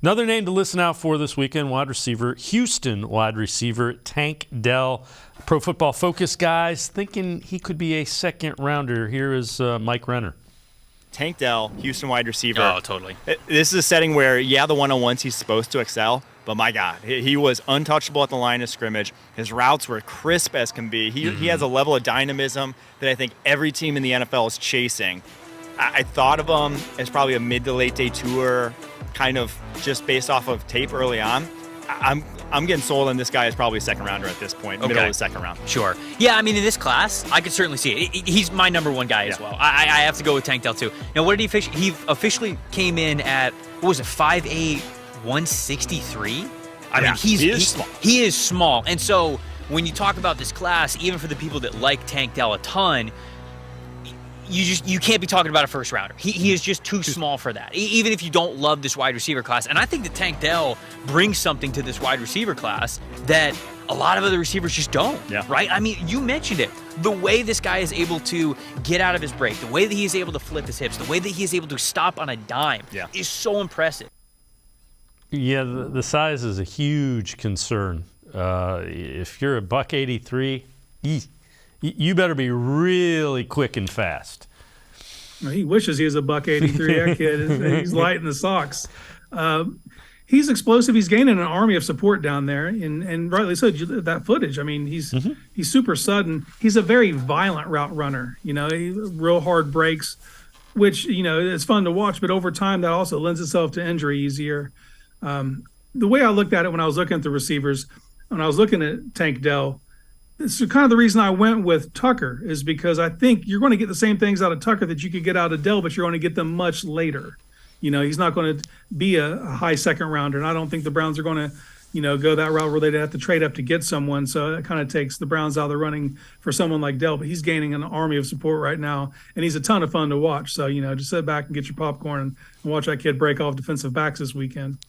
Another name to listen out for this weekend, Houston wide receiver Tank Dell. Pro Football Focus guys thinking he could be a second rounder. Here is Mike Renner. Tank Dell, Houston wide receiver. Oh, totally. This is a setting where, the one-on-ones he's supposed to excel, but my God, he was untouchable at the line of scrimmage. His routes were crisp as can be. He has a level of dynamism that I think every team in the NFL is chasing. I thought of him as probably a mid to late day tour, kind of just based off of tape early on. I'm getting sold on this guy as probably a second rounder at this point, middle of the second round. Sure. Yeah, I mean, in this class, I could certainly see it. He's my number one guy as well. I have to go with Tank Dell too. Now, what did he officially came in at, 5'8", 163? I mean, he is small. And so when you talk about this class, even for the people that like Tank Dell a ton, you can't be talking about a first rounder. He is just too small for that, even if you don't love this wide receiver class. And I think that Tank Dell brings something to this wide receiver class that a lot of other receivers just don't, right? I mean, you mentioned it. The way this guy is able to get out of his break, the way that he is able to flip his hips, the way that he is able to stop on a dime is so impressive. Yeah, the size is a huge concern. If you're a $183, you better be really quick and fast. He wishes he was a $183. That kid, he's light in the socks. He's explosive. He's gaining an army of support down there, and rightly so. That footage. I mean, he's super sudden. He's a very violent route runner. Real hard breaks, which it's fun to watch. But over time, that also lends itself to injury easier. The way I looked at it when I was looking at the receivers, when I was looking at Tank Dell, it's kind of the reason I went with Tucker is because I think you're going to get the same things out of Tucker that you could get out of Dell, but you're going to get them much later. He's not going to be a high second rounder, and I don't think the Browns are going to, go that route where they'd have to trade up to get someone. So it kind of takes the Browns out of the running for someone like Dell, but he's gaining an army of support right now, and he's a ton of fun to watch. So, just sit back and get your popcorn and watch that kid break off defensive backs this weekend.